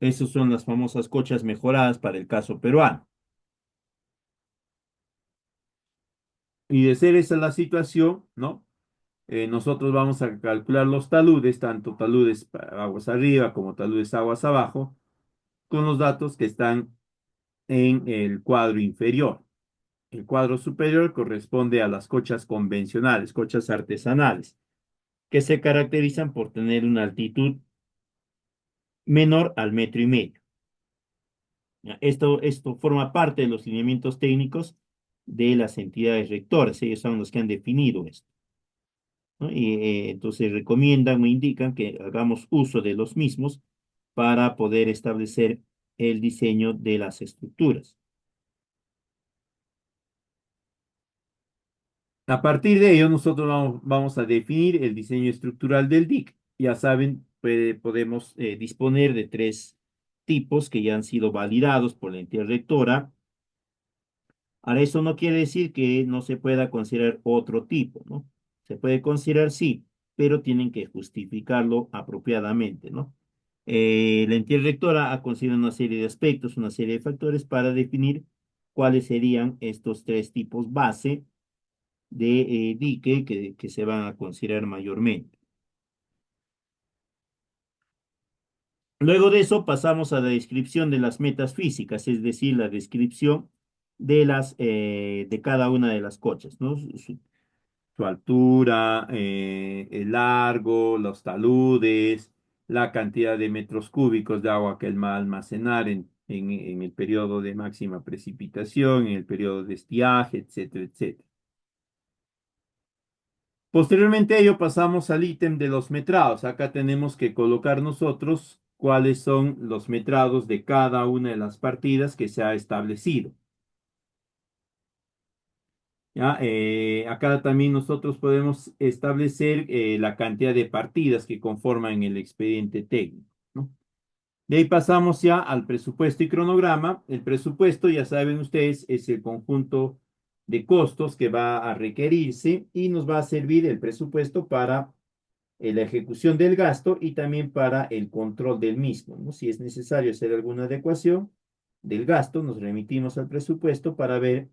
Esas son las famosas cochas mejoradas para el caso peruano. Y de ser esa la situación, ¿no? Nosotros vamos a calcular los taludes, tanto taludes aguas arriba como taludes aguas abajo, con los datos que están en el cuadro inferior. El cuadro superior corresponde a las cochas convencionales, cochas artesanales, que se caracterizan por tener una altitud menor al metro y medio. Esto forma parte de los lineamientos técnicos de las entidades rectoras. Ellos son los que han definido esto, ¿no? Y entonces recomiendan o indican que hagamos uso de los mismos para poder establecer el diseño de las estructuras. A partir de ello, nosotros vamos a definir el diseño estructural del DIC. Ya saben, podemos disponer de tres tipos que ya han sido validados por la entidad rectora. Ahora, eso no quiere decir que no se pueda considerar otro tipo, ¿no? Se puede considerar sí, pero tienen que justificarlo apropiadamente, ¿no? La entidad rectora ha considerado una serie de aspectos, una serie de factores para definir cuáles serían estos tres tipos base de dique que se van a considerar mayormente. Luego de eso pasamos a la descripción de las metas físicas, es decir, la descripción de cada una de las cochas, ¿no? Su altura, el largo, los taludes, la cantidad de metros cúbicos de agua que él va a almacenar en el periodo de máxima precipitación, en el periodo de estiaje, etcétera, etcétera. Posteriormente a ello pasamos al ítem de los metrados. Acá tenemos que colocar nosotros cuáles son los metrados de cada una de las partidas que se ha establecido. ¿Ya? Acá también nosotros podemos establecer la cantidad de partidas que conforman el expediente técnico, ¿no? De ahí pasamos ya al presupuesto y cronograma. El presupuesto, ya saben ustedes, es el conjunto de costos que va a requerirse y nos va a servir el presupuesto para la ejecución del gasto y también para el control del mismo, ¿no? Si es necesario hacer alguna adecuación del gasto, nos remitimos al presupuesto para ver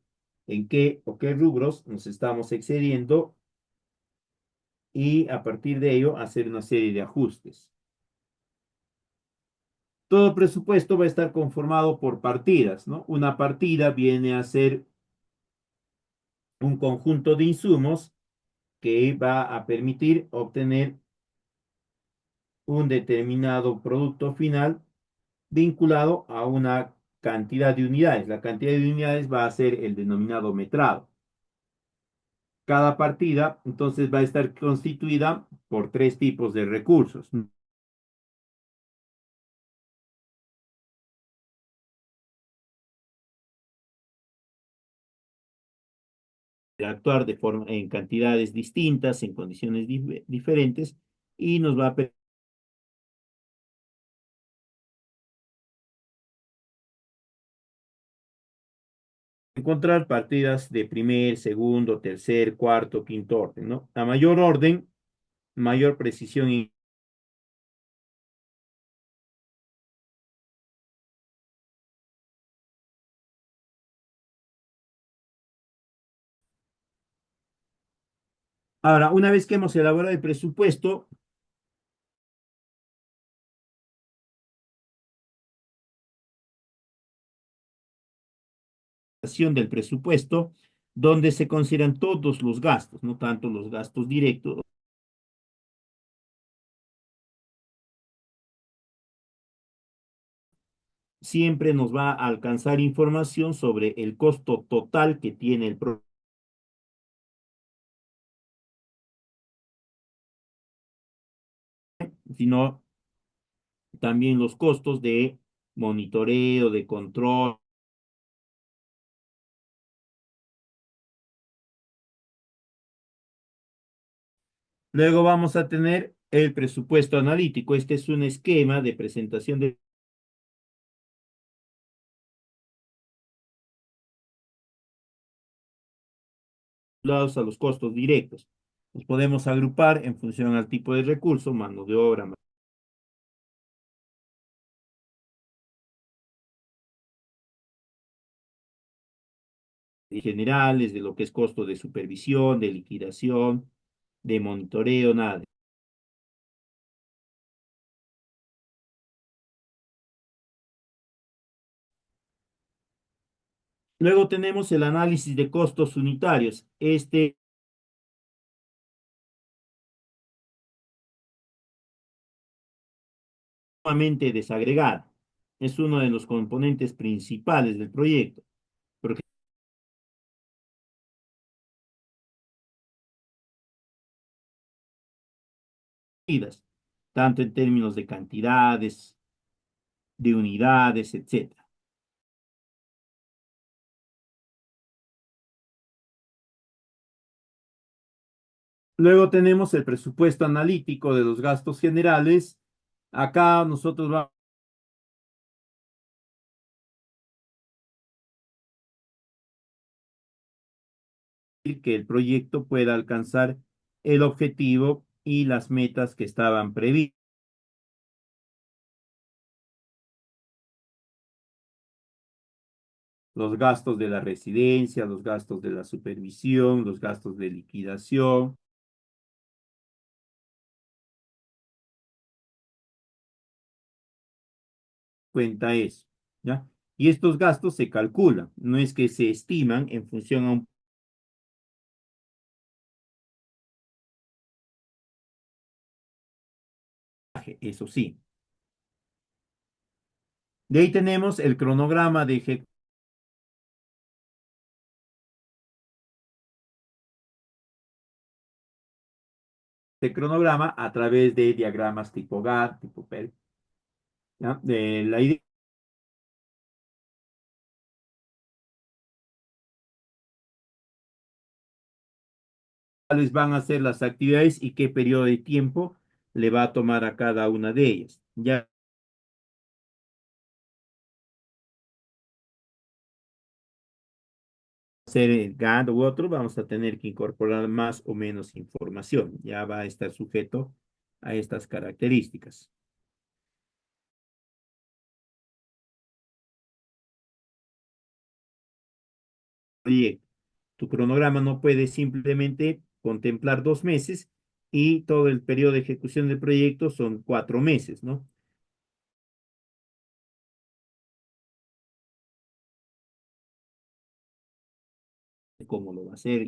en qué o qué rubros nos estamos excediendo y a partir de ello hacer una serie de ajustes. Todo presupuesto va a estar conformado por partidas, ¿no? Una partida viene a ser un conjunto de insumos que va a permitir obtener un determinado producto final vinculado a una cantidad de unidades. La cantidad de unidades va a ser el denominado metrado. Cada partida, entonces, va a estar constituida por tres tipos de recursos. Actuar de forma, en cantidades distintas, en condiciones diferentes, y nos va a encontrar partidas de primer, segundo, tercer, cuarto, quinto orden, ¿no? A mayor orden, mayor precisión. Ahora, una vez que hemos elaborado el presupuesto, del presupuesto, donde se consideran todos los gastos, no tanto los gastos directos, siempre nos va a alcanzar información sobre el costo total que tiene el proyecto, sino también los costos de monitoreo, de control. Luego vamos a tener el presupuesto analítico. Este es un esquema de presentación de, lados a los costos directos. Los podemos agrupar en función al tipo de recurso, mano de obra, generales, de lo que es costo de supervisión, de liquidación, de monitoreo, nada. Luego tenemos el análisis de costos unitarios. Este es sumamente desagregado. Es uno de los componentes principales del proyecto, porque tanto en términos de cantidades, de unidades, etcétera. Luego tenemos el presupuesto analítico de los gastos generales. Acá nosotros vamos a decir que el proyecto pueda alcanzar el objetivo y las metas que estaban previstas. Los gastos de la residencia, los gastos de la supervisión, los gastos de liquidación, cuenta eso, ¿ya? Y estos gastos se calculan, no es que se estiman en función a un puntaje, eso sí. De ahí tenemos el cronograma de ejecución. De cronograma a través de diagramas tipo GAR, tipo PER, ¿ya? De la idea cuáles van a ser las actividades y qué periodo de tiempo le va a tomar a cada una de ellas. Ya ser el GAN u otro, vamos a tener que incorporar más o menos información. Ya va a estar sujeto a estas características. Oye, tu cronograma no puede simplemente contemplar 2 meses y todo el periodo de ejecución del proyecto son 4 meses, ¿no? ¿Cómo lo va a hacer?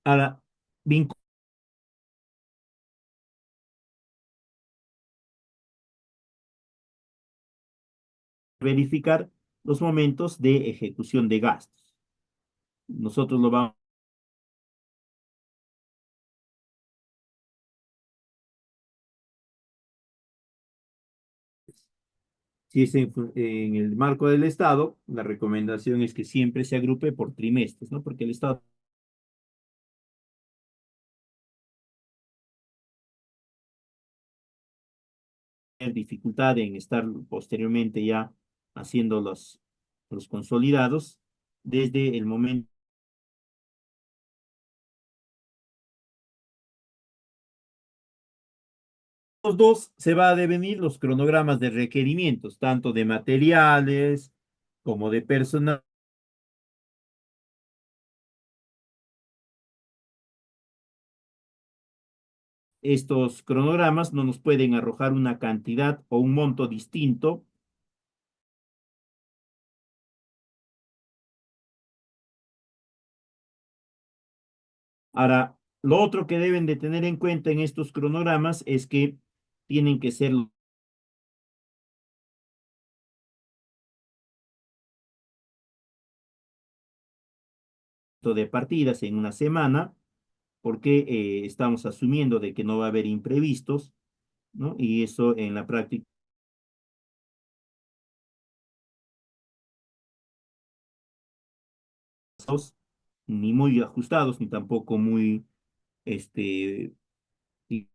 Ahora, verificar los momentos de ejecución de gastos. Nosotros lo vamos, si es en el marco del Estado, la recomendación es que siempre se agrupe por trimestres, ¿no? Porque el Estado tiene dificultad en estar posteriormente ya haciendo los consolidados desde el momento. Los dos se va a devenir los cronogramas de requerimientos, tanto de materiales como de personal. Estos cronogramas no nos pueden arrojar una cantidad o un monto distinto. Ahora, lo otro que deben de tener en cuenta en estos cronogramas es que tienen que ser de partidas en una semana, porque estamos asumiendo de que no va a haber imprevistos, ¿no? Y eso en la práctica, ni muy ajustados, ni tampoco muy, este, y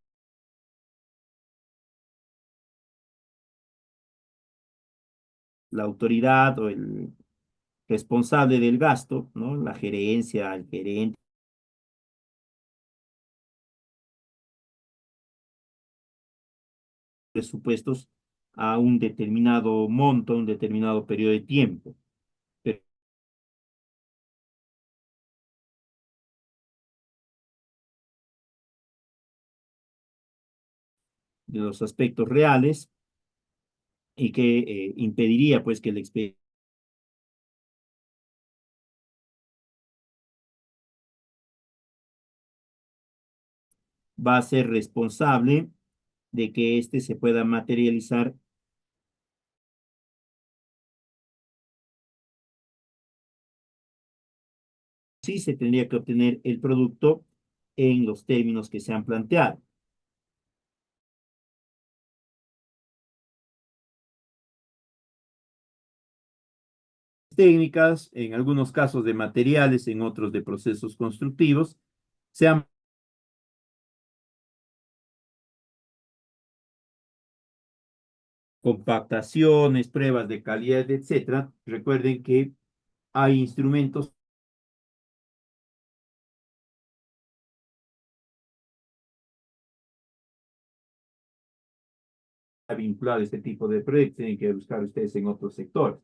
la autoridad o el responsable del gasto, ¿no? La gerencia, el gerente, presupuestos a un determinado monto, un determinado periodo de tiempo. Pero de los aspectos reales y que impediría pues que el expediente va a ser responsable de que éste se pueda materializar. Sí, se tendría que obtener el producto en los términos que se han planteado. Técnicas, en algunos casos de materiales, en otros de procesos constructivos, sean compactaciones, pruebas de calidad, etcétera. Recuerden que hay instrumentos para vincular este tipo de proyectos, tienen que buscar ustedes en otros sectores.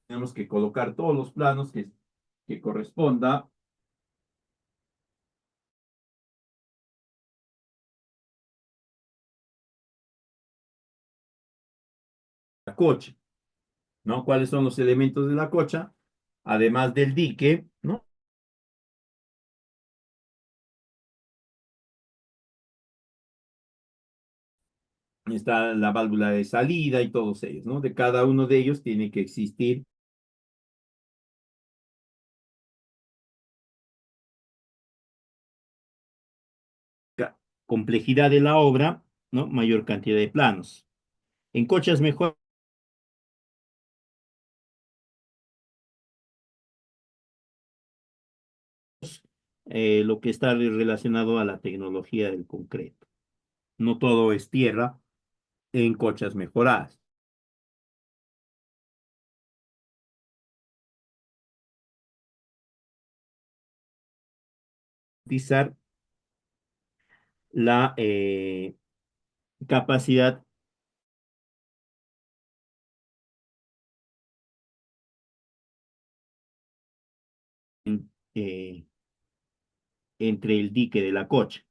Tenemos que colocar todos los planos que corresponda a la cocha, ¿no? ¿Cuáles son los elementos de la cocha? Además del dique, ¿no? Está la válvula de salida y todos ellos, ¿no? De cada uno de ellos tiene que existir complejidad de la obra, ¿no? Mayor cantidad de planos. En cochas mejor lo que está relacionado a la tecnología del concreto. No todo es tierra en cochas mejoradas. Utilizar la capacidad eh, entre el dique de la cocha,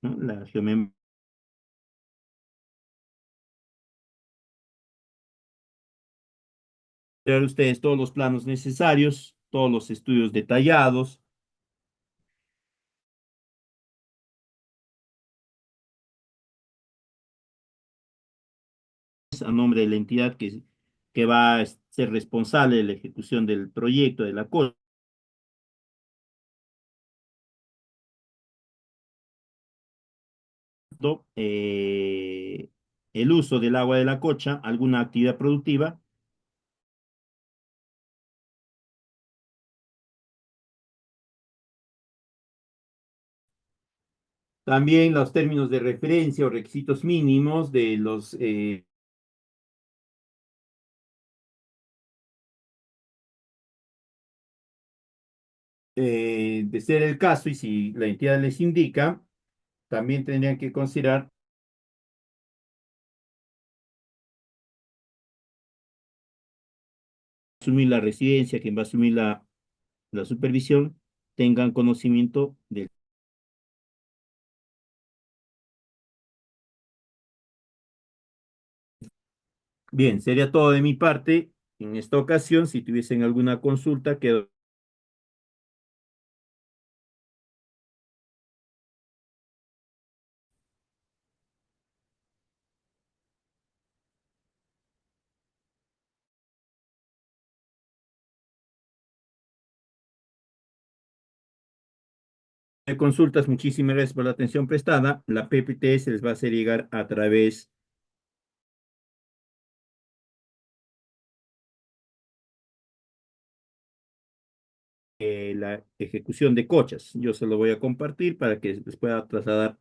¿no? La geometría. Ustedes todos los planos necesarios, todos los estudios detallados, a nombre de la entidad que va a ser responsable de la ejecución del proyecto de la costa, el uso del agua de la cocha, alguna actividad productiva, También los términos de referencia o requisitos mínimos de los de ser el caso y si la entidad les indica, también tendrían que considerar asumir la residencia, quien va a asumir la supervisión, tengan conocimiento del... Bien, sería todo de mi parte. En esta ocasión, si tuviesen alguna consulta, quedo de consultas. Muchísimas gracias por la atención prestada. La PPT se les va a hacer llegar a través de la ejecución de cochas. Yo se lo voy a compartir para que les pueda trasladar